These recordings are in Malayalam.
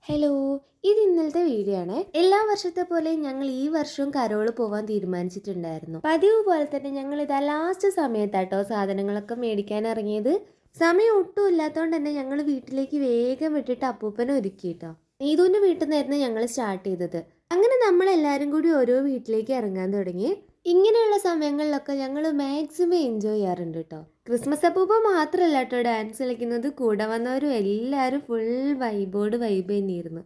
ഹലോ, ഇത് ഇന്നലത്തെ വീഡിയോ ആണ്. എല്ലാ വർഷത്തെ പോലെ ഞങ്ങൾ ഈ വർഷവും കരോള് പോവാൻ തീരുമാനിച്ചിട്ടുണ്ടായിരുന്നു. പതിവ് പോലെ തന്നെ ഞങ്ങൾ ഇതാ ലാസ്റ്റ് സമയത്താട്ടോ സാധനങ്ങളൊക്കെ മേടിക്കാൻ ഇറങ്ങിയത്. സമയം ഒട്ടും ഇല്ലാത്തതുകൊണ്ട് തന്നെ ഞങ്ങൾ വീട്ടിലേക്ക് വേഗം വിട്ടിട്ട് അപ്പൂപ്പനെ ഒരുക്കിട്ടോ. നീതുവിൻ്റെ വീട്ടിൽ നിന്നായിരുന്നു ഞങ്ങൾ സ്റ്റാർട്ട് ചെയ്തത്. അങ്ങനെ നമ്മളെല്ലാവരും കൂടി ഓരോ വീട്ടിലേക്ക് ഇറങ്ങാൻ തുടങ്ങി. ഇങ്ങനെയുള്ള സമയങ്ങളിലൊക്കെ ഞങ്ങൾ മാക്സിമം എൻജോയ് ചെയ്യാറുണ്ട് കേട്ടോ. ക്രിസ്മസ് അപ്പൂപ്പ മാത്രമല്ല കേട്ടോ ഡാൻസ് കളിക്കുന്നത്, കൂടെ വന്നവരും എല്ലാവരും ഫുൾ വൈബോട് വൈബ് തന്നെയായിരുന്നു.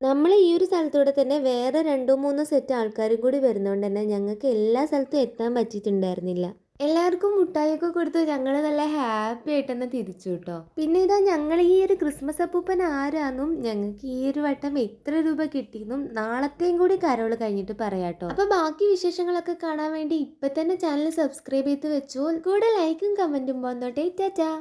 നമ്മൾ ഈ ഒരു സ്ഥലത്തൂടെ തന്നെ വേറെ 2-3 സെറ്റ് ആൾക്കാരും കൂടി വരുന്നതുകൊണ്ട് തന്നെ ഞങ്ങൾക്ക് എല്ലാ സ്ഥലത്തും എത്താൻ പറ്റിയിട്ടുണ്ടായിരുന്നില്ല. എല്ലാവർക്കും മുട്ടായിയൊക്കെ കൊടുത്ത് ഞങ്ങൾ നല്ല ഹാപ്പി ആയിട്ട് തന്നെ തിരിച്ചു കേട്ടോ. പിന്നെ ഇതാ ഞങ്ങൾ ഈ ഒരു ക്രിസ്മസ് അപ്പൂപ്പൻ ആരാന്നും ഞങ്ങൾക്ക് ഈ ഒരു വട്ടം എത്ര രൂപ കിട്ടിയെന്നും നാളത്തെയും കൂടി കരോള് കഴിഞ്ഞിട്ട് പറയാട്ടോ. അപ്പൊ ബാക്കി വിശേഷങ്ങളൊക്കെ കാണാൻ വേണ്ടി ഇപ്പൊ തന്നെ ചാനൽ സബ്സ്ക്രൈബ് ചെയ്ത് വെച്ചോ. കൂടെ ലൈക്കും കമന്റും പോന്നോട്ടെ. ടാറ്റാ.